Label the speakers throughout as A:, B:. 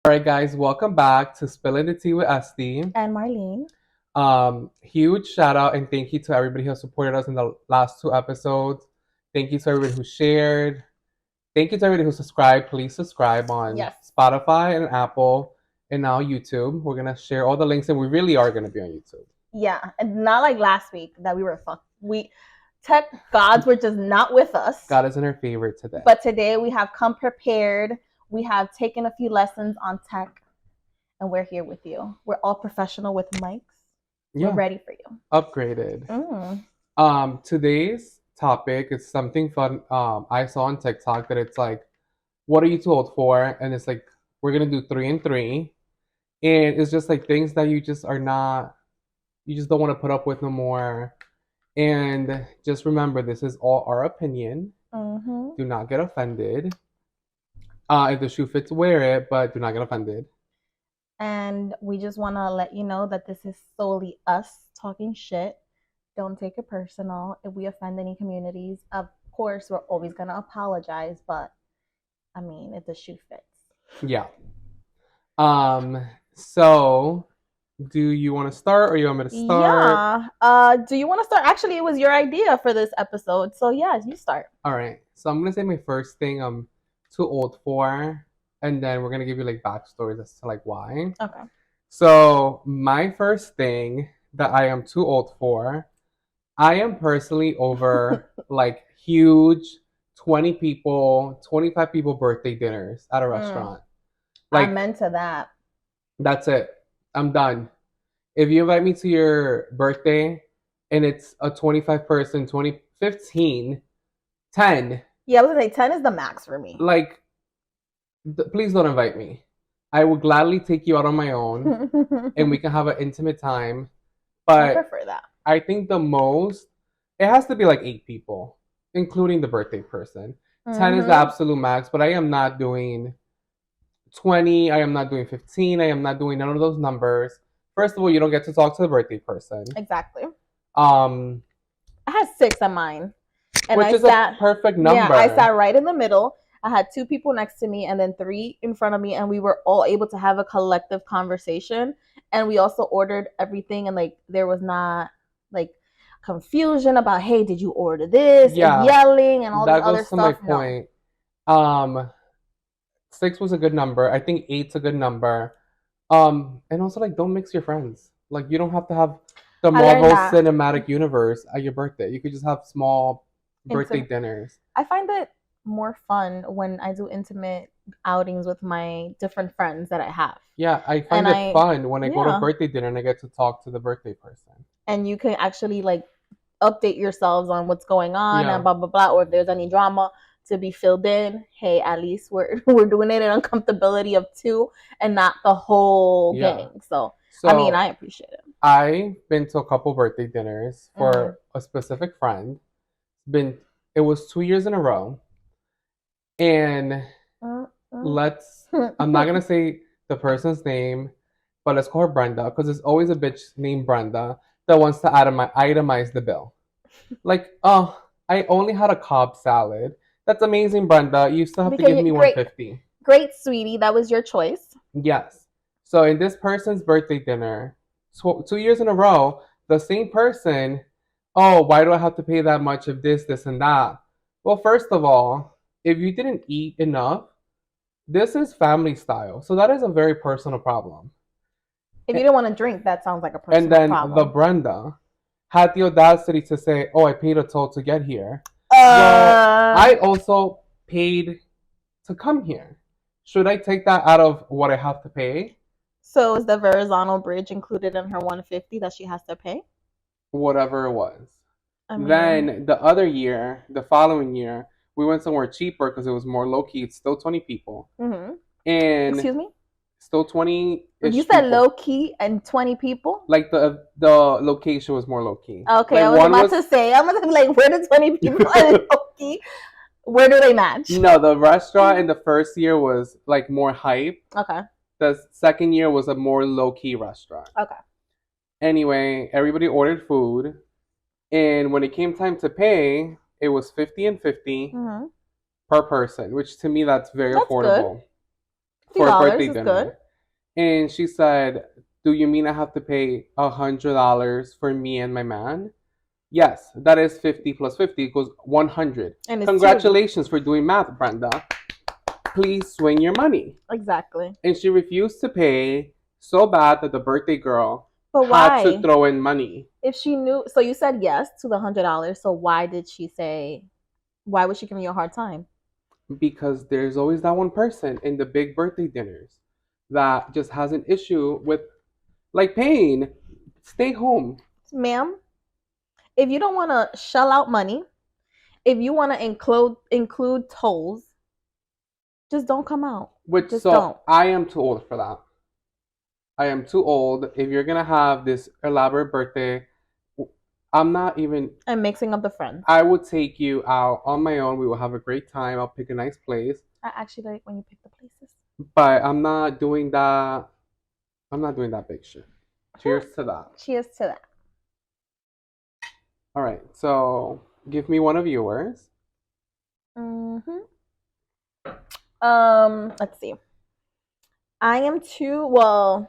A: All right, guys, welcome back to Spilling the Tea with Estee.
B: And Marlene.
A: Huge shout out and thank you to everybody who supported us in the last two episodes. Thank you to everybody who shared. Thank you to everybody who subscribed. Please subscribe on
B: Yes.
A: Spotify and Apple and now YouTube. We're gonna share all the links and we really are gonna be on YouTube.
B: Yeah. And not like last week that we were fucked. We tech gods were just not with us.
A: God isn't her favorite today.
B: But today we have come prepared. We have taken a few lessons on tech and we're here with you. We're all professional with mics.
A: Yeah.
B: We're ready for you.
A: Upgraded. Today's topic is something fun. I saw on TikTok that it's like, what are you too old for? And it's like, we're gonna do 3 and 3. And it's just like things that you just are not, you just don't want to put up with no more. And just remember, this is all our opinion. Do not get offended. If the shoe fits, wear it, but do not get offended.
B: And we just want to let you know that this is solely us talking shit. Don't take it personal. If we offend any communities, of course, we're always going to apologize. But, I mean, if the shoe fits.
A: Yeah. So do you want to start or you want me to start?
B: Yeah. Do you want to start? Actually, it was your idea for this episode. So, yeah, you start.
A: All right. So I'm going to say my first thing I'm too old for. And then we're going to give you like backstories as to like why.
B: Okay.
A: So my first thing that I am too old for, I am personally over like huge 20 people, 25 people birthday dinners at a restaurant.
B: Like, I'm into that.
A: That's it. I'm done. If you invite me to your birthday and it's a 25 person, 15, 10.
B: Yeah, I was going to say 10 is the max for me.
A: Like, please don't invite me. I will gladly take you out on my own and we can have an intimate time. But
B: I prefer that.
A: I think the most, it has to be like 8 people, including the birthday person. 10 is the absolute max, but I am not doing 20. I am not doing 15. I am not doing none of those numbers. First of all, you don't get to talk to the birthday person.
B: Exactly. I had 6 on mine.
A: And which is a perfect number.
B: Yeah, I sat right in the middle. I had 2 people next to me and then 3 in front of me, and we were all able to have a collective conversation. And we also ordered everything, and like there was not like confusion about, hey, did you order this? Yeah, and yelling and all this other stuff.
A: That goes to my point. 6 was a good number. I think 8's a good number. And also like don't mix your friends. Like you don't have to have the Marvel Cinematic Universe at your birthday. You could just have small birthday dinners.
B: I find it more fun when I do intimate outings with my different friends that I have.
A: Yeah, I find it fun when I go to birthday dinner and I get to talk to the birthday person.
B: And you can actually like update yourselves on what's going on and blah blah blah, or if there's any drama to be filled in. Hey, at least we're doing it in uncomfortability of 2 and not the whole gang. So I mean, I appreciate it.
A: I've been to a couple birthday dinners for a specific friend. It was 2 years in a row. And I'm not going to say the person's name, but let's call her Brenda, because there's always a bitch named Brenda that wants to itemize the bill. Like, oh, I only had a Cobb salad. That's amazing, Brenda. You still have to give me $150.
B: Great, sweetie. That was your choice.
A: Yes. So in this person's birthday dinner, 2 years in a row, the same person, oh, why do I have to pay that much of this, and that? Well, first of all, if you didn't eat enough, this is family style. So that is a very personal problem.
B: If you don't want to drink, that sounds like a personal problem. And then
A: the Brenda had the audacity to say, oh, I paid a toll to get here. Well, I also paid to come here. Should I take that out of what I have to pay?
B: So is the Verrazano Bridge included in her $150 that she has to pay?
A: Whatever it was. Then the other year, the following year, we went somewhere cheaper because it was more low key. It's still 20 people. And
B: excuse me?
A: Still 20.
B: You said low key and 20 people?
A: Like the location was more low key.
B: Okay,
A: like
B: I was about to say, I'm gonna be like, where do 20 people and low key? Where do they match?
A: No, the restaurant in the first year was like more hype.
B: Okay.
A: The second year was a more low key restaurant.
B: Okay.
A: Anyway, everybody ordered food, and when it came time to pay, it was 50 and 50 per person, which to me that's very affordable. Good. for a birthday
B: $50 is good.
A: dinner. And she said, "Do you mean I have to pay $100 for me and my man?" Yes, that is 50 plus 50 equals 100.
B: And it's two of you.
A: Congratulations for doing math, Brenda. Please swing your money.
B: Exactly.
A: And she refused to pay so bad that the birthday girl
B: But
A: had to
B: why?
A: throw in money
B: If she knew, so you said yes to the $100. So why did she say? Why was she giving you a hard time,
A: because there's always that one person in the big birthday dinners that just has an issue with like paying. Stay home.
B: ma'am? If you don't want to shell out money, if you want to include tolls, just don't come out.
A: Which
B: Just don't.
A: so I am too old for that. I am too old. If you're gonna have this elaborate birthday, I'm not even.
B: And mixing up the friends.
A: I would take you out on my own. We will have a great time. I'll pick a nice place.
B: I actually like when you pick the places.
A: But I'm not doing that. I'm not doing that big shit. Cheers to that.
B: Cheers to that.
A: All right. So give me one of yours.
B: Mm-hmm. Let's see. I am too well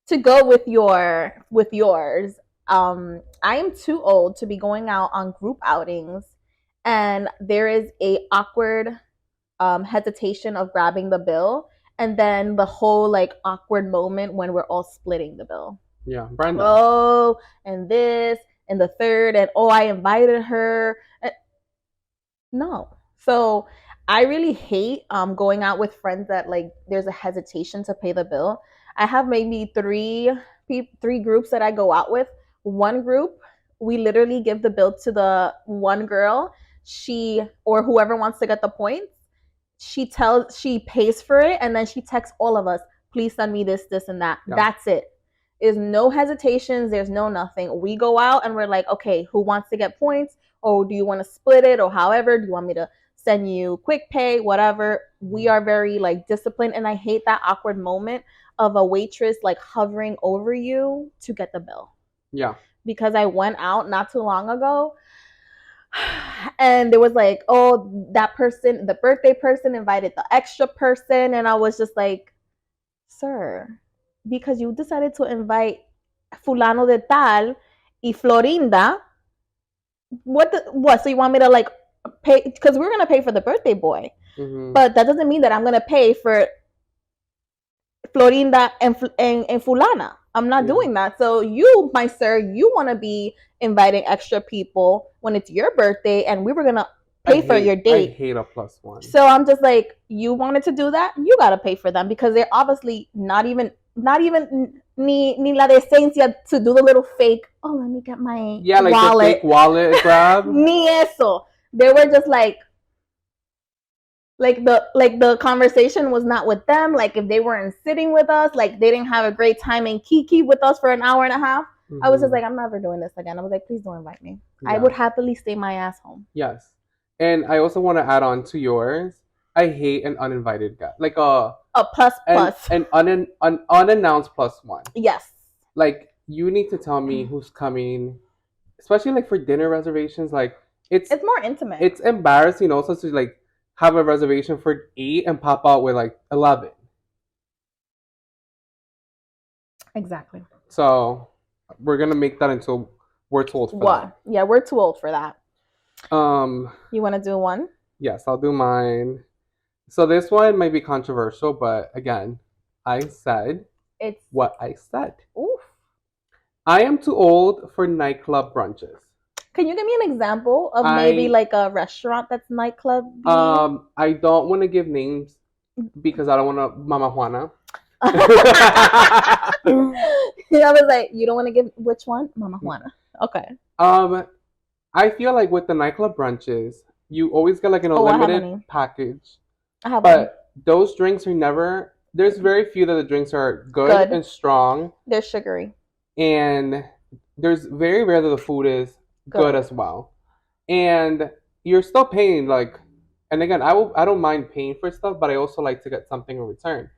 B: to go with yours. I am too old to be going out on group outings, and there is a awkward hesitation of grabbing the bill, and then the whole like awkward moment when we're all splitting the bill.
A: Yeah, Brenda.
B: Oh, and this and the third, and oh, I invited her. No. So I really hate going out with friends that like there's a hesitation to pay the bill. I have maybe three groups that I go out with. One group, we literally give the bill to the one girl. She or whoever wants to get the points, she pays for it, and then she texts all of us, please send me this and that. Yeah. That's it. There's no hesitations, there's no nothing. We go out and we're like, okay, who wants to get points? Or do you want to split it? Or however, do you want me to send you quick pay? Whatever. We are very like disciplined, and I hate that awkward moment of a waitress like hovering over you to get the bill.
A: Yeah.
B: Because I went out not too long ago, and it was like, oh, that person, the birthday person invited the extra person, and I was just like, sir, because you decided to invite fulano de tal y Florinda, what? So you want me to like pay, because we're gonna pay for the birthday boy, but that doesn't mean that I'm gonna pay for Florinda and fulana. I'm not doing that. So you, my sir, you want to be inviting extra people when it's your birthday, and we were gonna pay for your date.
A: I hate a +1.
B: So I'm just like, you wanted to do that, you gotta pay for them, because they're obviously not even ni la decencia to do the little fake. Oh, let me get my
A: like
B: wallet.
A: The fake wallet grab.
B: Ni eso. They were just like the conversation was not with them. Like if they weren't sitting with us, like they didn't have a great time in Kiki with us for an hour and a half. Mm-hmm. I was just like, I'm never doing this again. I was like, please don't invite me. Yeah. I would happily stay my ass home.
A: Yes. And I also want to add on to yours. I hate an uninvited guy. Like a
B: plus.
A: An unannounced +1.
B: Yes.
A: Like you need to tell me who's coming, especially like for dinner reservations. Like it's
B: more intimate.
A: It's embarrassing also to like have a reservation for 8 and pop out with like 11.
B: Exactly.
A: So we're gonna make that into we're too old for that.
B: Yeah, we're too old for that. You want to do one?
A: Yes, I'll do mine. So this one might be controversial, but again, I said it's what I said.
B: Oof.
A: I am too old for nightclub brunches.
B: Can you give me an example of maybe like a restaurant that's nightclub?
A: I don't want to give names because I don't want to Mama Juana.
B: I was like, you don't want to give which one? Mama Juana. Okay.
A: I feel like with the nightclub brunches, you always get like an unlimited package.
B: But
A: one. Those drinks are never. There's very few that the drinks are good and strong.
B: They're sugary.
A: And there's very rare that the food is good as well. And you're still paying like, and again, I don't mind paying for stuff, but I also like to get something in return.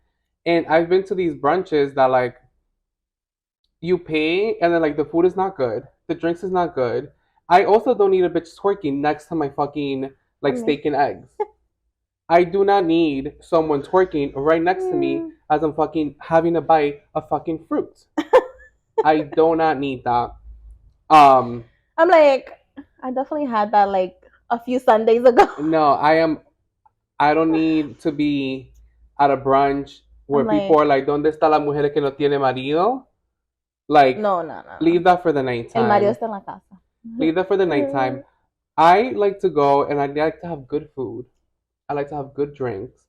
A: And I've been to these brunches that like you pay and then like the food is not good, the drinks is not good. I also don't need a bitch twerking next to my fucking like steak and eggs. I do not need someone twerking right next to me
B: Mm.
A: as I'm fucking having a bite of fucking fruit. I do not need that. Um,
B: I'm like, I definitely had that like a few Sundays ago.
A: no, I don't need to be at a brunch where
B: I'm
A: people
B: like,
A: are like, ¿Dónde está la mujer que no tiene marido? Like,
B: no, no, no, no.
A: leave that for the
B: El marido
A: nighttime.
B: está en la casa.
A: Leave that for the nighttime. I like to go and I like to have good food. I like to have good drinks,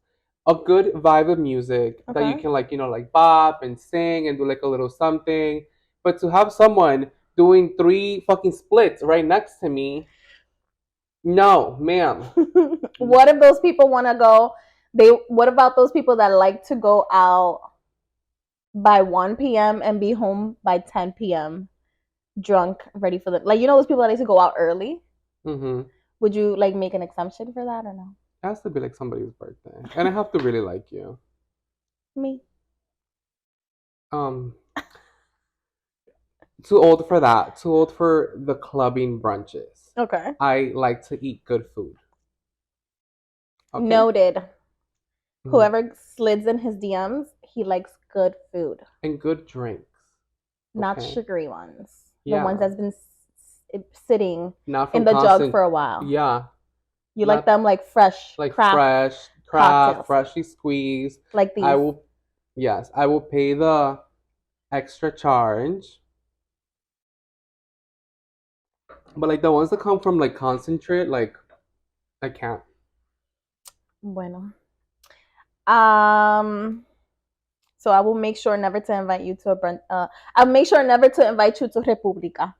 A: a good vibe of music that you
B: Okay.
A: can like, like bop and sing and do like a little something. But to have someone doing three fucking splits right next to me, no, ma'am.
B: What if those people want to go? What about those people that like to go out by 1 p.m. and be home by 10 p.m. drunk, ready for the like those people that like to go out early?
A: Mm-hmm.
B: Would you like make an exception for that or no?
A: It has to be like somebody's birthday, and I have to really like you.
B: Me.
A: Um, Too old for that. Too old for the clubbing brunches.
B: Okay.
A: I like to eat good food. Okay.
B: Noted.
A: Mhm.
B: Whoever slides in his DMs, he likes good food,
A: And good drinks.
B: not
A: Okay.
B: sugary ones. The ones
A: Yeah.
B: that's been sitting
A: Not
B: in
A: from
B: the jug
A: constant.
B: for a while.
A: Yeah.
B: You like
A: Not
B: them like fresh
A: like
B: craft
A: fresh, craft,
B: cocktails,
A: freshly squeezed.
B: like
A: I
B: these.
A: will. Yes, I will pay the extra charge. But like the ones that come from like concentrate, like I can't.
B: Bueno. Um. So I will make sure never to invite you to a brunch. I'll make sure never to invite you to República.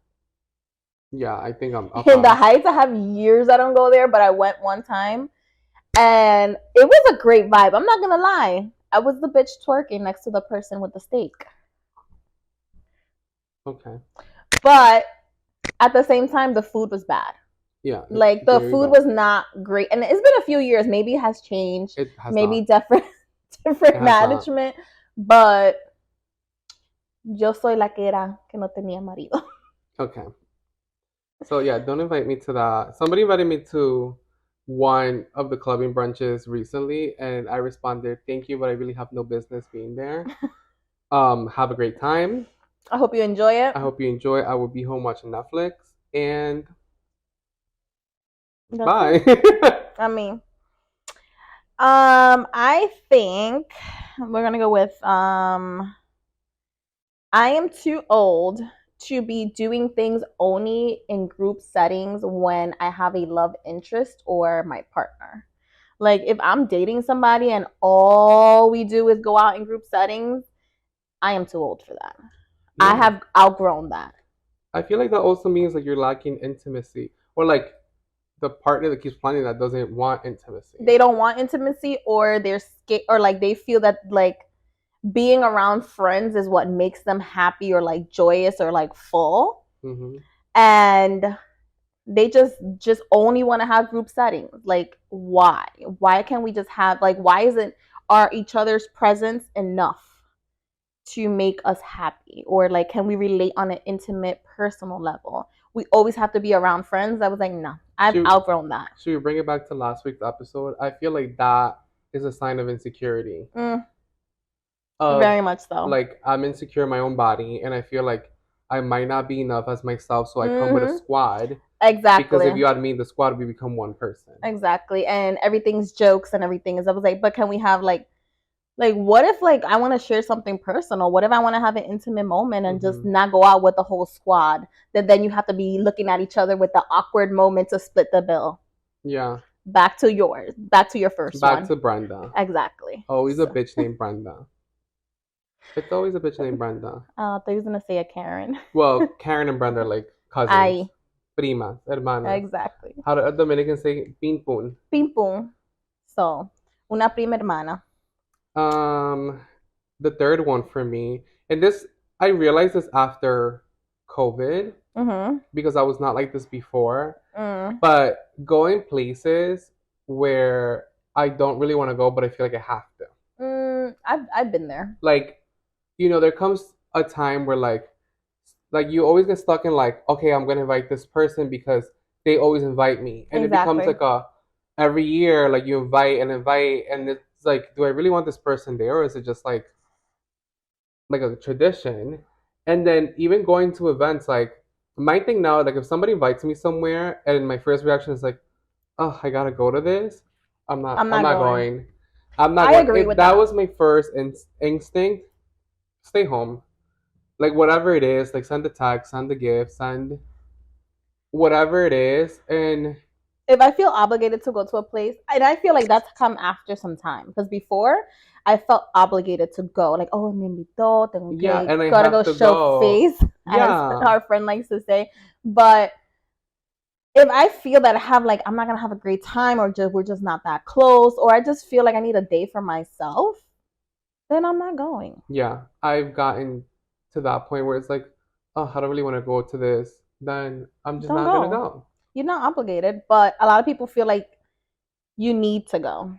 A: Yeah, I think I'll
B: In the
A: pass.
B: Heights, I have years I don't go there, but I went one time, and it was a great vibe. I'm not gonna lie. I was the bitch twerking next to the person with the steak.
A: Okay.
B: But at the same time, the food was bad.
A: Yeah,
B: Like the
A: very
B: food
A: bad.
B: was not great, and it's been a few years. Maybe it has changed.
A: It has
B: Maybe
A: not.
B: different
A: It
B: different
A: has not.
B: management. But yo soy la que era que no tenía marido.
A: Okay. So yeah, don't invite me to that. Somebody invited me to one of the clubbing brunches recently, and I responded, "Thank you, but I really have no business being there." Have a great time.
B: I hope you enjoy it.
A: I hope you enjoy. I will be home watching Netflix, and
B: That's
A: bye.
B: it. I mean, I think we're gonna go with I am too old to be doing things only in group settings when I have a love interest or my partner. Like if I'm dating somebody and all we do is go out in group settings, I am too old for that. I
A: Yeah.
B: have outgrown that.
A: I feel like that also means like you're lacking intimacy, or like the partner that keeps planning that doesn't want intimacy.
B: They don't want intimacy or they're scared or like they feel that like being around friends is what makes them happy or like joyous or like full.
A: Mm-hmm.
B: And they just only want to have group settings. Like why can't we just have like why isn't are each other's presence enough to make us happy, or like can we relate on an intimate personal level? We always have to be around friends. I was like, no, I've outgrown that.
A: Should we bring it back to last week's episode? I feel like that is a sign of insecurity.
B: Very much so.
A: Like I'm insecure in my own body, and I feel like I might not be enough as myself, so I come with a squad.
B: Exactly.
A: Because if you add me in the squad, we become one person.
B: Exactly, and everything's jokes and everything is. I was like, but can we have like what if like I want to share something personal? What if I want to have an intimate moment and just not go out with the whole squad? That then you have to be looking at each other with the awkward moment to split the bill.
A: Yeah.
B: Back to yours. Back to your first one.
A: Back to Brenda.
B: Exactly.
A: Always a bitch named Brenda. It's always a bitch named Brenda.
B: I thought you was gonna say a Karen.
A: Well, Karen and Brenda are like cousins.
B: Ay.
A: Primas, hermanas.
B: Exactly.
A: How do Dominicans say pin pun?
B: Pin pun. So, una prima hermana.
A: The third one for me, and this I realized this after COVID because I was not like this before. But going places where I don't really want to go, but I feel like I have to.
B: I've been there.
A: Like, there comes a time where like you always get stuck in like, okay, I'm gonna invite this person because they always invite me, and it becomes like every year, like you invite, and it's like, do I really want this person there, or is it just like a tradition? And then even going to events, like my thing now, like if somebody invites me somewhere, and my first reaction is like, oh, I gotta go to this.
B: I'm
A: I'm
B: not
A: not
B: going.
A: going. I'm not
B: I
A: going.
B: agree
A: If
B: with
A: that
B: that.
A: was my first instinct, stay home. Like whatever it is, like send the text, send the gift, send whatever it is, and
B: If I feel obligated to go to a place, and I feel like that's come after some time, because before I felt obligated to go, like, oh, me invitó, tengo
A: yeah,
B: que,
A: and I
B: gotta
A: have
B: go
A: to
B: show
A: go.
B: face, as
A: Yeah,
B: our friend likes to say. But if I feel that I have, like, I'm not gonna have a great time, or just we're just not that close, or I just feel like I need a day for myself, then I'm not going.
A: yeah. I've gotten to that point where it's like, oh, I don't really want to go to this. Then I'm just
B: Don't
A: not gonna
B: go.
A: go.
B: You're not obligated, but a lot of people feel like you need to go.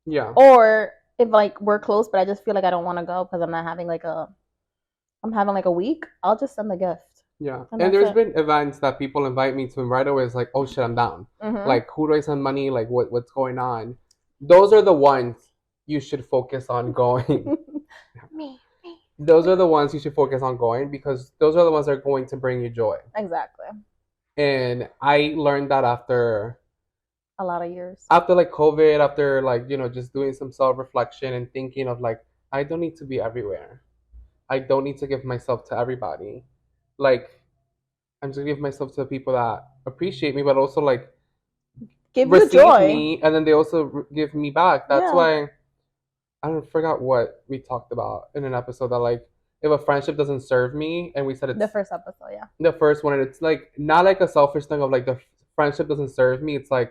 A: Yeah,
B: Or if like we're close, but I just feel like I don't want to go because I'm having like a week, I'll just send the gift.
A: yeah.
B: And
A: And
B: that's
A: there's
B: it.
A: been events that people invite me to, and right away it's like, oh shit, I'm down.
B: Mm-hmm.
A: Like, who do I send money? Like, what's going on? Those are the ones you should focus on going.
B: me, me,
A: Those
B: me.
A: are the ones you should focus on going because those are the ones that are going to bring you joy.
B: Exactly.
A: And I learned that
B: A lot of years.
A: after like COVID, after like, just doing some self-reflection and thinking of like, I don't need to be everywhere. I don't need to give myself to everybody. Like, I'm just gonna give myself to the people that appreciate me, but also like
B: Give you
A: receive
B: joy.
A: me, and then they also give me back. That's
B: Yeah.
A: why I don't forgot what we talked about in an episode that like if a friendship doesn't serve me, and we said
B: The
A: it's
B: first episode, yeah.
A: the first one, and it's like not like a selfish thing of like the friendship doesn't serve me. It's like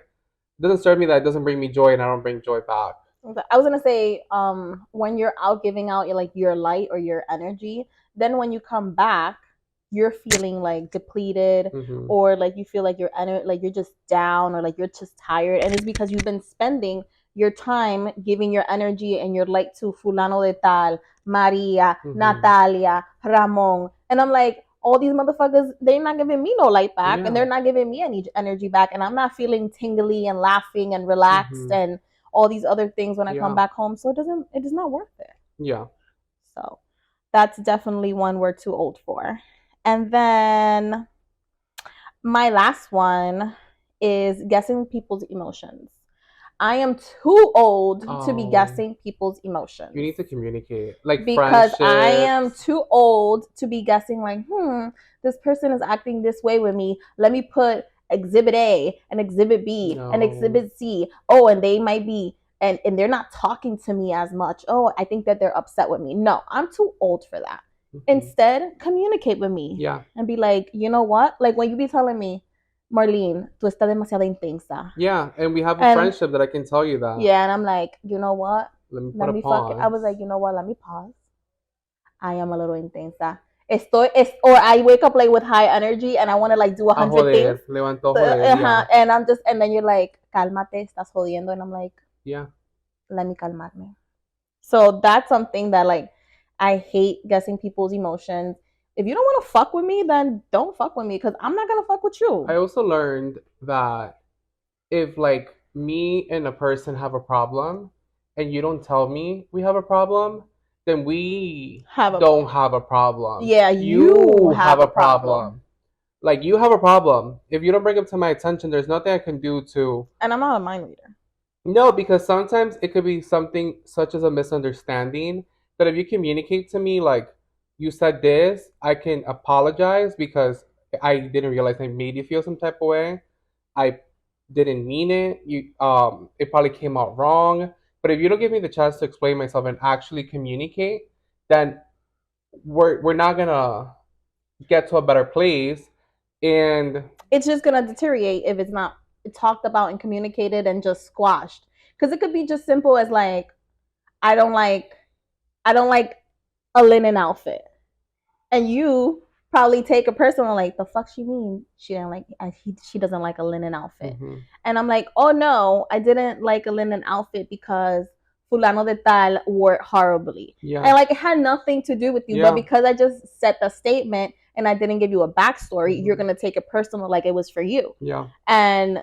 A: it doesn't serve me that it doesn't bring me joy, and I don't bring joy back.
B: I was gonna say, when you're out giving out your like your light or your energy, then when you come back, you're feeling like depleted,
A: Hmm.
B: or like you feel like like you're just down, or like you're just tired, and it's because you've been spending your time giving your energy and your light to fulano de tal, Maria,
A: Hmm.
B: Natalia, Ramon, and I'm like, all these motherfuckers, they're not giving me no light back, and
A: Yeah.
B: they're not giving me any energy back, and I'm not feeling tingly and laughing and relaxed
A: Hmm.
B: and all these other things when I come
A: Yeah.
B: back home. So it is not worth it.
A: Yeah.
B: So that's definitely one we're too old for. And then my last one is guessing people's emotions. I am too old to be
A: Oh,
B: guessing people's
A: you
B: emotions,
A: need to communicate. Like
B: because I am
A: friendships.
B: too old to be guessing like, this person is acting this way with me. Let me put exhibit A and exhibit B and
A: No.
B: exhibit C. Oh, and they might be and they're not talking to me as much. Oh, I think that they're upset with me. No, I'm too old for that.
A: Hmm.
B: Instead, communicate with me
A: Yeah.
B: and be like, you know what? Like when you be telling me, Marlene, tú estás demasiado intensa.
A: Yeah. And we have a
B: And
A: friendship that I can tell you that.
B: yeah, and I'm like, you know what?
A: Let me put
B: Let
A: a
B: me fuck it. I was
A: pause.
B: like, you know what? Let me pause. I am a little intensa. Or I wake up like with high energy and I want to like do a
A: A
B: hundred things.
A: joder. Levantó a joder. Yeah.
B: And and then you're like, cálmate, estás jodiendo. And I'm like,
A: Yeah.
B: let me calmarme. So that's something that like, I hate guessing people's emotions. If you don't want to fuck with me, then don't fuck with me because I'm not going to fuck with
A: I
B: you.
A: also learned that if like me and a person have a problem and you don't tell me we have a problem, then we
B: Have a,
A: don't have a problem.
B: yeah, you
A: You have
B: have
A: a
B: a problem.
A: problem. Like you have a problem. If you don't bring it to my attention, there's nothing I can do to.
B: And I'm not a mind reader.
A: No, because sometimes it could be something such as a misunderstanding that if you communicate to me like you said this, I can apologize because I didn't realize I made you feel some type of way. I didn't mean it. It probably came out wrong. But if you don't give me the chance to explain myself and actually communicate, then we're not gonna get to a better place. And
B: It's just gonna deteriorate if it's not talked about and communicated and just squashed. Because it could be just simple as like, I don't like I don't like a linen outfit, and you probably take a personal like, the fuck she mean she didn't like she doesn't like a linen outfit,
A: mhm,
B: and I'm like, oh no, I didn't like a linen outfit because fulano de tal wore it horribly,
A: yeah,
B: and like it had nothing to do with you, but
A: yeah,
B: because I just set the statement and I didn't give you a backstory, you're
A: mhm,
B: gonna take it personal like it was for you.
A: yeah,
B: And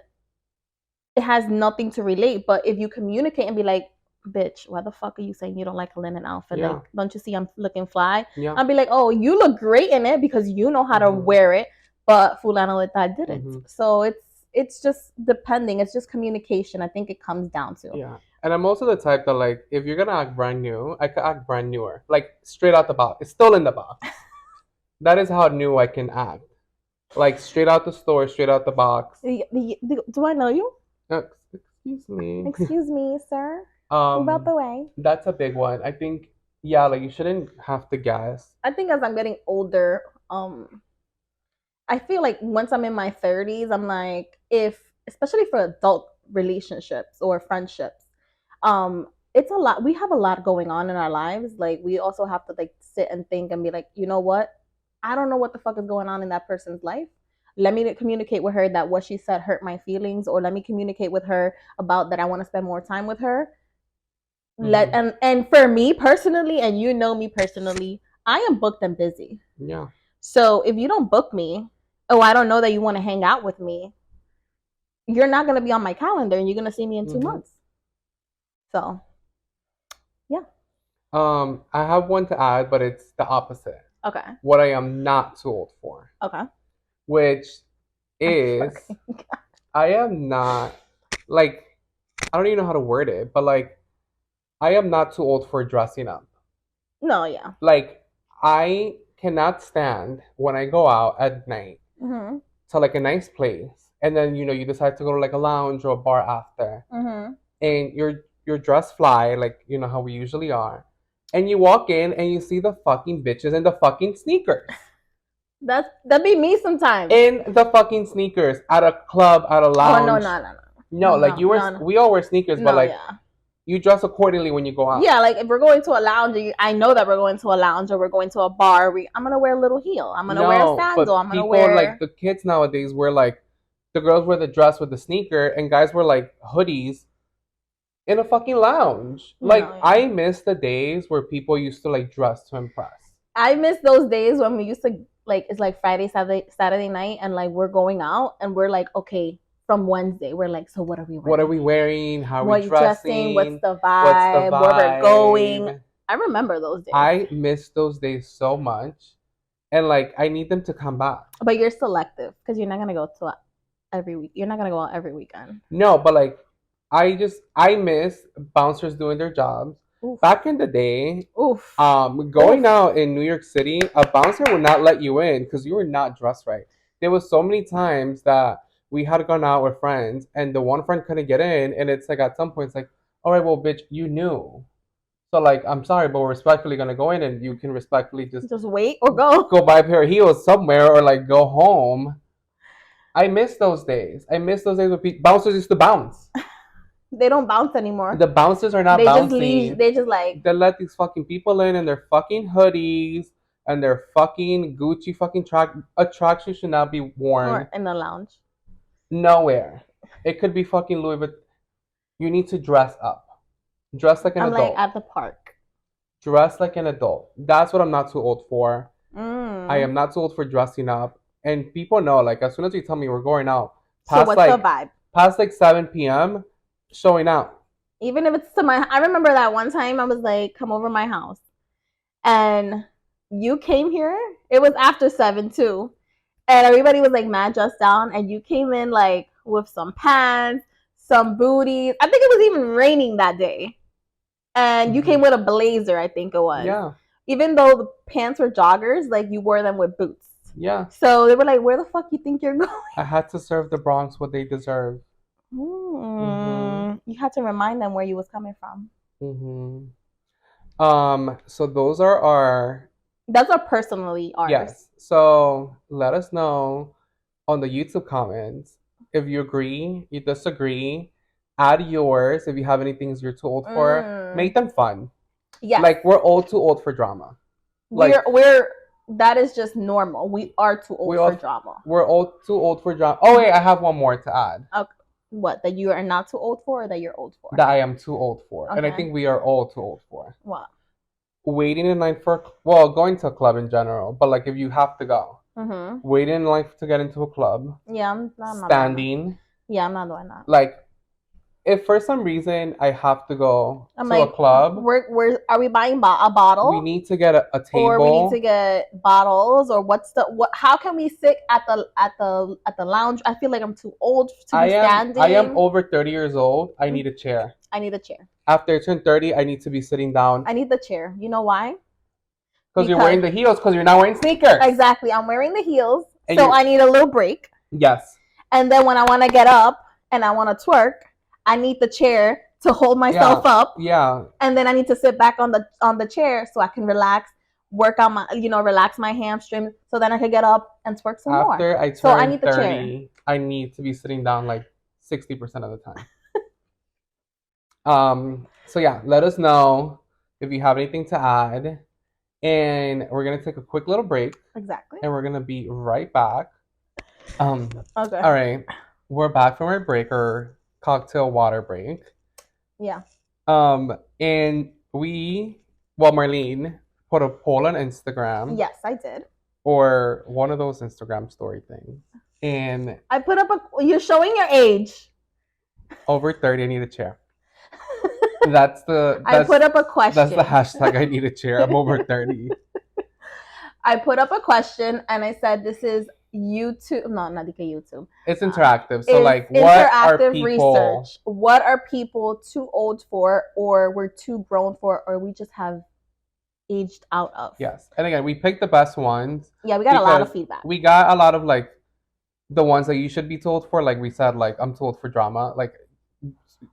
B: it has nothing to relate. But if you communicate and be like, bitch, why the fuck are you saying you don't like a linen outfit?
A: Yeah.
B: Like, don't you see I'm looking fly?
A: Yeah.
B: I'll be like, oh, you look great in it because you know how to wear it, but fulano de tal didn't. So it's just depending. It's just communication. I think it comes down to.
A: Yeah. And I'm also the type that, like, if you're gonna act brand new, I could act brand newer. Like, straight out the box. It's still in the box. That is how new I can act. Like, straight out the store, straight out the box.
B: Do I know you?
A: Excuse me.
B: Excuse me, sir. Move out the way.
A: That's a big one. I think, yeah, like, you shouldn't have to guess.
B: I think as I'm getting older, I feel like once I'm in my 30s, I'm like, especially for adult relationships or friendships, it's a lot. We have a lot going on in our lives. Like, we also have to like sit and think and be like, you know what? I don't know what the fuck is going on in that person's life. Let me communicate with her that what she said hurt my feelings, or let me communicate with her about that I want to spend more time with her. And for me personally, and you know me personally, I am booked and busy.
A: Yeah.
B: So if you don't book me, oh, I don't know that you want to hang out with me, you're not going to be on my calendar and you're going to see me in 2 months. So, yeah.
A: I have one to add, but it's the opposite.
B: Okay.
A: What I am not too old for.
B: Okay.
A: Which is, I am not, like, I don't even know how to word it, but like, I am not too old for dressing up.
B: No, yeah.
A: Like, I cannot stand when I go out at night to like a nice place, and then you decide to go to like a lounge or a bar after, and you're dressed fly, like how we usually are, and you walk in and you see the fucking bitches in the fucking sneakers.
B: That'd be me sometimes.
A: In the fucking sneakers at a club, at a lounge.
B: Oh no.
A: Like we all wear sneakers, but like. Yeah. You dress accordingly when you go out.
B: Yeah, like if we're going to a lounge, I know that we're going to a lounge or we're going to a bar. I'm gonna wear a little heel. I'm gonna wear a sandal. I'm gonna wear.
A: Like the kids nowadays wear like the girls wear the dress with the sneaker, and guys wear like hoodies in a fucking lounge. Like yeah. I miss the days where people used to like dress to impress.
B: I miss those days when we used to like it's like Friday, Saturday night, and like we're going out and we're like okay. From Wednesday, we're like, so what are we wearing?
A: What are we wearing? How are we dressing?
B: What's the vibe? Where we're going? I remember those days.
A: I miss those days so much. And like, I need them to come back.
B: But you're selective because you're not going to go to every week. You're not going to go out every weekend.
A: No, but like, I miss bouncers doing their jobs. Oof. Back in the day, going out in New York City, a bouncer would not let you in because you were not dressed right. There was so many times that we had gone out with friends and the one friend couldn't get in, and it's like at some point it's like, all right, well, bitch, you knew. So like, I'm sorry, but we're respectfully gonna go in, and you can respectfully just
B: wait or go
A: buy a pair of heels somewhere or like go home. I miss those days. I miss those days when bouncers used to bounce.
B: They don't bounce anymore.
A: The bouncers are not bouncing.
B: They just like
A: they let these fucking people in their fucking hoodies and their fucking Gucci fucking tracksuit should not be worn
B: or in the lounge.
A: Nowhere. It could be fucking Louis Vuitton. You need to dress up. Dress like an adult.
B: Like at the park.
A: Dress like an adult. That's what I'm not too old for. I am not too old for dressing up. And people know, like, as soon as you tell me we're going out,
B: past, so what's the vibe?
A: Past like 7 p.m., showing out.
B: Even if it's to I remember that one time I was like, come over my house. And you came here. It was after 7 too. And everybody was like mad dressed down, and you came in like with some pants, some booties. I think it was even raining that day. And you came with a blazer, I think it was.
A: Yeah.
B: Even though the pants were joggers, like you wore them with boots.
A: Yeah.
B: So they were like, where the fuck you think you're going?
A: I had to serve the Bronx what they deserve.
B: You had to remind them where you was coming from.
A: So those are our...
B: That's our personally ours.
A: Yes. So let us know on the YouTube comments if you agree, you disagree. Add yours if you have any things you're too old for. Make them fun. Yeah. Like we're all too old for drama.
B: Like we're that is just normal. We are too old for drama.
A: We're all too old for drama. Oh wait, I have one more to add.
B: Okay. What? That you are not too old for, or that you're old for?
A: That I am too old for, and I think we are all too old for.
B: What?
A: Waiting in line going to a club in general, but like if you have to go, waiting in line to get into a club.
B: Yeah, I'm not
A: standing.
B: Yeah, I'm not doing that.
A: Like if for some reason I have to go
B: I'm
A: to a
B: like,
A: club,
B: we're are we buying a
A: we
B: bottle,
A: need to get a
B: or we need to
A: table.
B: get bottles, or what's the what? How can we sit at the lounge? I feel like I'm too old to be
A: I am
B: standing.
A: over 30 years old. I need a chair.
B: I need a chair.
A: After I turn 30, I need to be sitting down
B: I need the chair. You know why?
A: because you're
B: Because
A: wearing the heels because you're not wearing sneakers.
B: exactly, I'm wearing the heels,
A: And
B: so
A: you
B: I need a little break.
A: yes.
B: And then when I want to get up and I want to twerk, I need the chair to hold myself
A: Yeah.
B: up,
A: Yeah.
B: and then I need to sit back on the chair so I can relax, work on my relax my hamstrings, so then I can get up and twerk some more.
A: After I
B: So I
A: turn
B: need the chair.
A: 30, I need to be sitting down like 60% of the time. So yeah, let us know if you have anything to add. And we're gonna take a quick little break
B: Exactly.
A: and we're gonna be right back.
B: Okay.
A: All right. We're back from our break or cocktail water break.
B: Yeah.
A: And well, Marlene put a poll on Instagram
B: Yes, I did.
A: or one of those Instagram story things. And
B: I put up a. You're showing your age.
A: over 30, I need a chair. That's
B: I put up a question.
A: That's the hashtag. I need a chair. I'm over 30.
B: I put up a question and I said, "This is YouTube, no, not YouTube.
A: It's interactive. So
B: It's
A: like, what are
B: interactive
A: people?
B: research. What are people too old for, or we're too grown for, or we just have aged out of?"
A: Yes. And again, we picked the best ones.
B: Yeah, we got a lot of
A: because
B: feedback.
A: we got a lot of like the ones that you should be told for. Like we said, like I'm told for drama. Like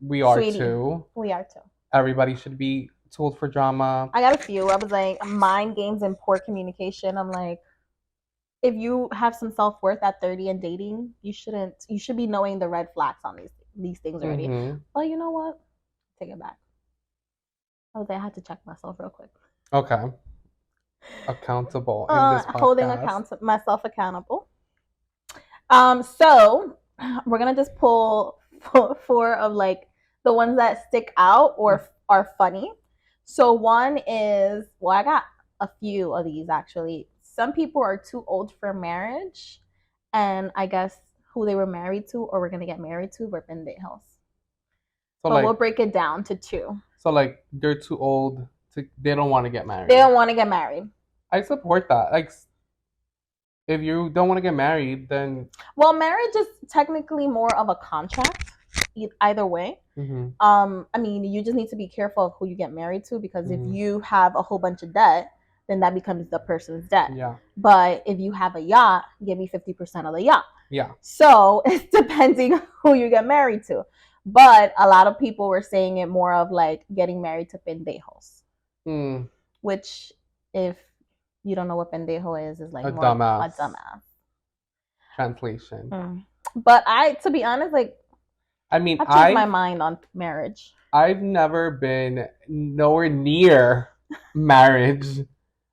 A: we are
B: Sweetie,
A: too.
B: we are too.
A: Everybody should be told for drama.
B: I got a few. I was like, mind games and poor communication. I'm like, if you have some self worth at 30 and dating, you shouldn't. You should be knowing the red flags on these things already.
A: Mm-hmm.
B: Well, you know what? Take it back. I was like, I had to check myself real quick.
A: Okay. Accountable in this podcast.
B: Holding myself accountable. So we're gonna just pull four of like the ones that stick out or are funny. So one is, well, I got a few of these actually. Some people are too old for marriage, and I guess who they were married to or were gonna get married to were pendejos.
A: So
B: But
A: like,
B: we'll break it down to two.
A: so like they're too old to. They don't want to get married.
B: They don't want to get married.
A: I support that. Like, if you don't want to get married, then
B: Well, marriage is technically more of a contract either way.
A: mm-hmm.
B: I mean, you just need to be careful of who you get married to, because
A: Mm-hmm.
B: if you have a whole bunch of debt, then that becomes the person's debt.
A: Yeah.
B: But if you have a yacht, give me 50% of the yacht.
A: Yeah.
B: So it's depending who you get married to. But a lot of people were saying it more of like getting married to pendejos, which, if you don't know what pendejo is like
A: a
B: more
A: dumbass.
B: a dumbass.
A: Translation.
B: But to be honest, like,
A: I mean,
B: I've changed my mind on marriage.
A: I've never been nowhere near marriage.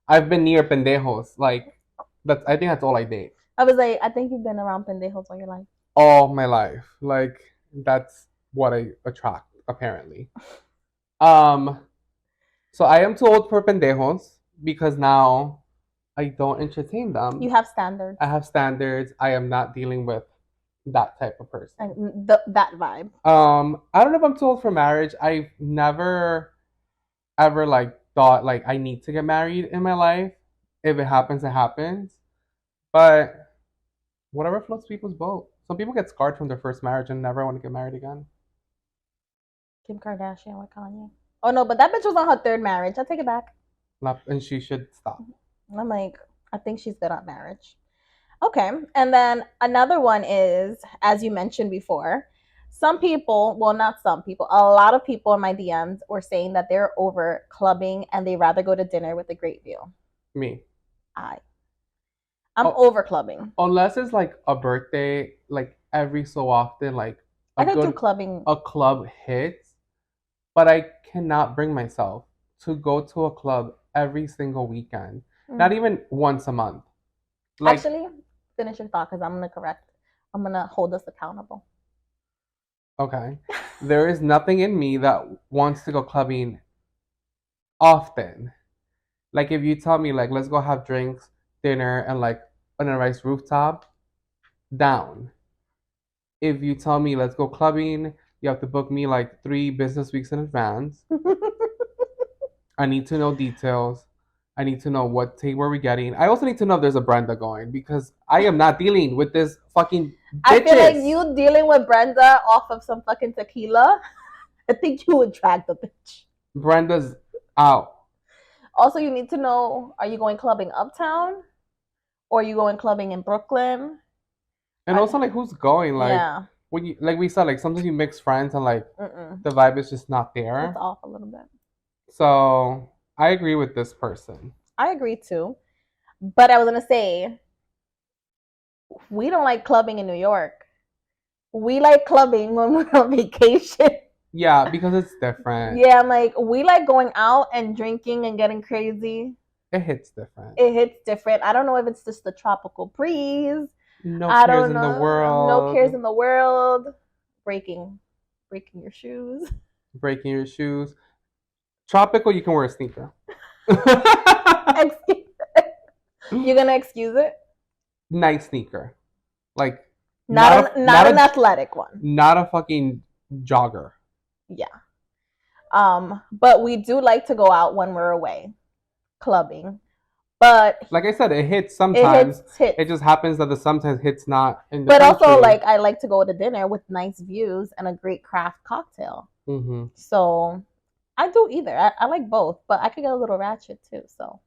A: I've been near pendejos. Like, I think that's all I date.
B: I was like, I think you've been around pendejos all your life.
A: All my life. Like, that's what I attract, apparently. So I am too old for pendejos because now I don't entertain them.
B: You have standards.
A: I have standards. I am not dealing with that type of person.
B: And that vibe.
A: I don't know if I'm too old for marriage. I've never ever like thought like I need to get married in my life. If it happens, it happens. But whatever floats people's boat. Some people get scarred from their first marriage and never want to get married again.
B: Kim Kardashian with Kanye. Oh no, but that bitch was on her third marriage. I take it back.
A: And she should stop.
B: I'm like, I think she's good at marriage. Okay, and then another one is, as you mentioned before, some people, well, not some people, a lot of people in my DMs were saying that they're over clubbing and they rather go to dinner with a great view.
A: Me.
B: I'm over clubbing.
A: Unless it's like a birthday, like every so often, like
B: I can do clubbing.
A: A club hits, but I cannot bring myself to go to a club every single weekend. Not even once a month.
B: Like, actually, finish your thought because I'm gonna hold us accountable.
A: Okay. There is nothing in me that wants to go clubbing often. Like if you tell me like let's go have drinks, dinner, and like on a nice rooftop, down. If you tell me let's go clubbing, You have to book me like 3 business weeks in advance. I need to know details. I need to know what table we're getting. I also need to know if there's a Brenda going because I am not dealing with this fucking
B: I feel like
A: bitches.
B: you dealing with Brenda off of some fucking tequila. I think you would drag the bitch.
A: Brenda's out.
B: Also, you need to know: are you going clubbing uptown, or are you going clubbing in Brooklyn?
A: And also like who's going? Like
B: Yeah.
A: when you like we said, like sometimes you mix friends and like
B: Mm-mm.
A: the vibe is just not
B: It's
A: there.
B: off a little bit.
A: So I agree with this person.
B: I agree too. But I was gonna say, we don't like clubbing in New York. We like clubbing when we're on vacation.
A: Yeah, because it's different.
B: Yeah, I'm like, we like going out and drinking and getting crazy.
A: It hits different.
B: It hits different. I don't know if it's just the tropical breeze.
A: No
B: I
A: cares
B: don't
A: in the
B: know. No cares
A: world.
B: in the world. Breaking, breaking your shoes.
A: Breaking your shoes. Tropical, you can wear a sneaker.
B: You're gonna excuse it?
A: Nice sneaker. Like
B: Not an athletic one.
A: not a fucking jogger.
B: Yeah. But we do like to go out when we're away, clubbing. But
A: Like I said, it hits
B: it
A: sometimes. It
B: hits.
A: just happens that the sometimes hits not in the
B: But also,
A: country.
B: like, I like to go to dinner with nice views and a great craft cocktail.
A: Mm-hmm.
B: So I do either. I like both, but I could get a little ratchet too. So,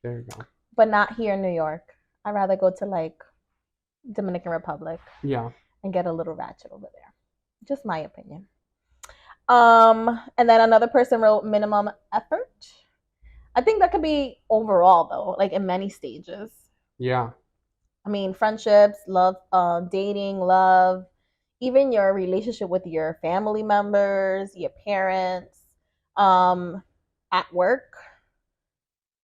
A: There you go.
B: but not here in New York. I'd rather go to like Dominican Republic
A: Yeah.
B: and get a little ratchet over there. Just my opinion. And then another person wrote minimum effort. I think that could be overall though, like in many stages.
A: Yeah.
B: I mean, friendships, love, dating, love, even your relationship with your family members, your parents, um, at work,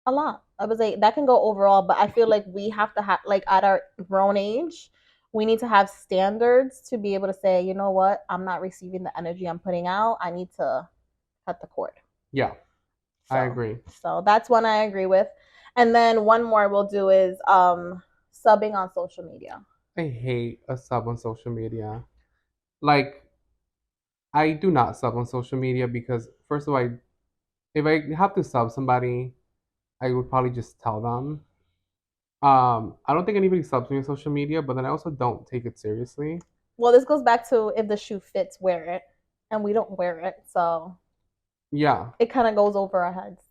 B: a lot. I would say that can go overall, but I feel like we have to have, like, at our grown age, we need to have standards to be able to say, you know what, I'm not receiving the energy I'm putting out. I need to cut the cord.
A: Yeah. I
B: So,
A: agree.
B: so that's one I agree with. And then one more we'll do is subbing on social media.
A: I hate a sub on social media. Like I do not sub on social media because first of all, if I have to sub somebody, I would probably just tell them. I don't think anybody subs me on social media, but then I also don't take it seriously.
B: Well, this goes back to if the shoe fits, wear it, and we don't wear it, so
A: Yeah,
B: it kind of goes over our heads.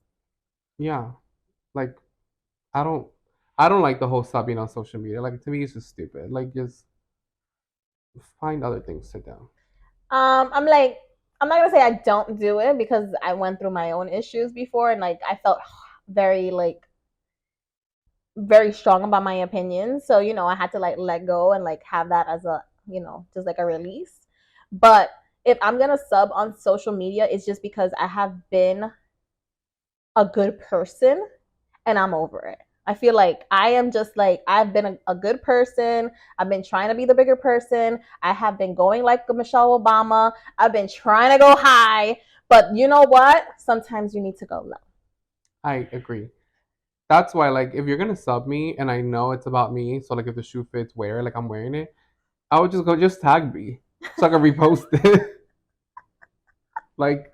A: yeah. Like I don't, I don't like the whole subbing on social media. Like to me, it's just stupid. Like just find other things to do.
B: I'm like, I'm not gonna say I don't do it because I went through my own issues before, and like I felt very like very strong about my opinion. So I had to like let go and like have that as a just like a release. But if I'm gonna sub on social media, it's just because I have been a good person and I'm over it. I feel like I am just like I've been a good person. I've been trying to be the bigger person. I have been going like Michelle Obama. I've been trying to go high, but you know what? Sometimes you need to go low.
A: I agree. That's why, like, if you're gonna sub me and I know it's about me, so like if the shoe fits, wear it, like I'm wearing it, I would just go just tag me so I can repost it. Like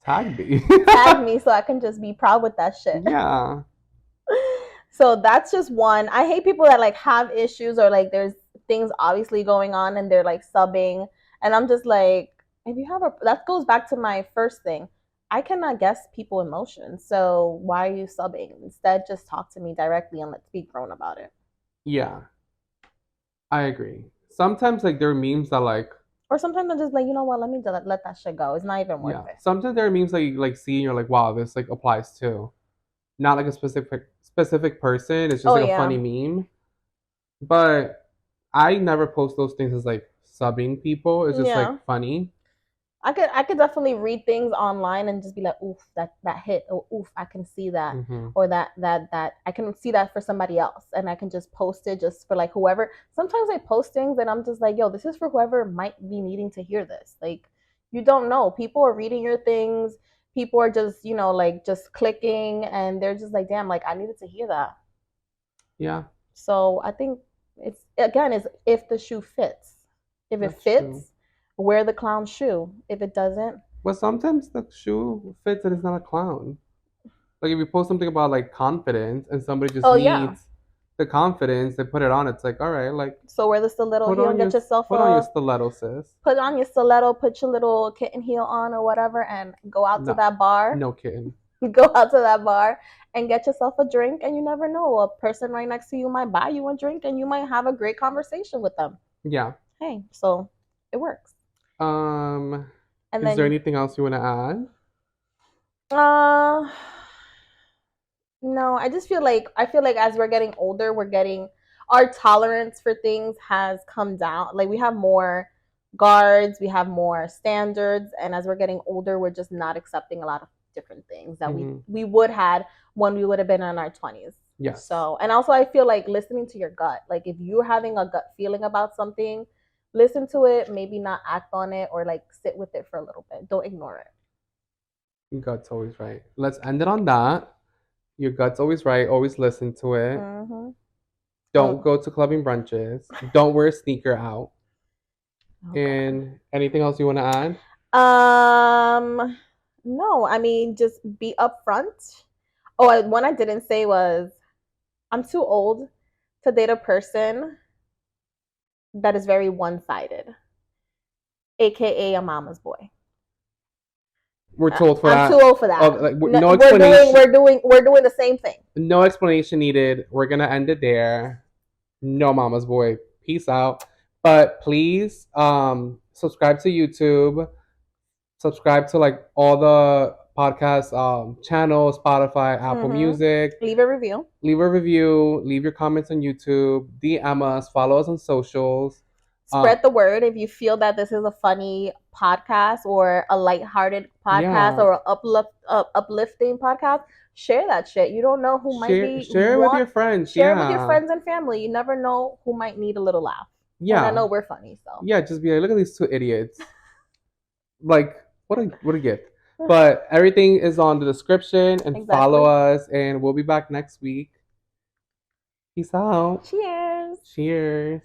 A: tag me.
B: Tag me so I can just be proud with that shit.
A: Yeah.
B: So that's just one. I hate people that like have issues or like there's things obviously going on and they're like subbing. And I'm just like, if you have that goes back to my first thing. I cannot guess people emotions. So why are you subbing? Instead, just talk to me directly and let's be grown about it.
A: Yeah. I agree. Sometimes like there are memes that like
B: Or sometimes I'm just like, you know what, let me let that shit go. It's not even worth
A: yeah.
B: it.
A: Sometimes there are memes that you like see and you're like, wow, this like applies to not like a specific person. It's just
B: Oh
A: like a
B: yeah.
A: funny meme. But I never post those things as like subbing people. It's just like
B: Yeah.
A: funny.
B: I could definitely read things online and just be like, oof, that hit, or oof, I can see that,
A: Mm-hmm.
B: or that I can see that for somebody else, and I can just post it just for like whoever. Sometimes I post things and I'm just like, yo, this is for whoever might be needing to hear this. Like, you don't know, people are reading your things, people are just like just clicking, and they're just like, damn, like I needed to hear that.
A: Yeah,
B: So I think it's again is if the shoe fits. If it
A: that's true.
B: fits, Wear the clown shoe. If it doesn't,
A: But sometimes the shoe fits and it's not a clown. Like if you post something about like confidence and somebody just
B: oh yeah.
A: needs the confidence, they put it on. It's like, all right, like
B: So wear the stiletto
A: put
B: heel.
A: on your
B: Get yourself
A: put on your
B: a
A: stiletto, sis.
B: put on your stiletto. Put your little kitten heel on or whatever, and go out to
A: No,
B: that bar.
A: no kidding.
B: Go out to that bar and get yourself a drink. And you never know, a person right next to you might buy you a drink, and you might have a great conversation with them.
A: Yeah.
B: Hey, so it works.
A: Um,
B: And
A: is there
B: then,
A: anything else you want to add?
B: uh, no, I feel like as we're getting older, we're getting our tolerance for things has come down. Like we have more guards, we have more standards, and as we're getting older, we're just not accepting a lot of different things that
A: Mm-hmm.
B: we would had when we would have been in our 20s.
A: Yes.
B: So, and also I feel like listening to your gut. Like if you're having a gut feeling about something, listen to it, maybe not act on it or like sit with it for a little bit. Don't ignore it.
A: Gut's always right. Let's end it on that. Your gut's always right. Always listen to it.
B: Mm-hmm.
A: Don't go to clubbing brunches. Don't wear a sneaker out.
B: Oh God.
A: And anything else you want to add?
B: No, I mean just be upfront. Oh, one I didn't say was I'm too old to date a person that is very one-sided, aka a mama's boy.
A: We're told for
B: I'm too
A: that.
B: old for
A: Oh,
B: that.
A: like
B: No,
A: no explanation.
B: we're doing the same thing.
A: No explanation needed. We're gonna end it there. No mama's boy. Peace out. But please, subscribe to YouTube. Subscribe to like all the podcast channels, Spotify, Apple
B: Mm-hmm.
A: Music.
B: Leave a review.
A: Leave a review. Leave your comments on YouTube. DM us. Follow us on socials. Uh,
B: Spread the word if you feel that this is a funny podcast or a lighthearted podcast
A: yeah.
B: or uplifting podcast. Share that shit. You don't know who might be
A: Share it with
B: want
A: your friends.
B: share it with your
A: Yeah.
B: friends and family. You never know who might need a little laugh. And I
A: Yeah.
B: know we're funny, so
A: Yeah. Just be like, look at these two idiots. Like, what a gift. But everything is on the description and follow
B: exactly.
A: us, and we'll be back next week. Peace out.
B: Cheers.
A: Cheers.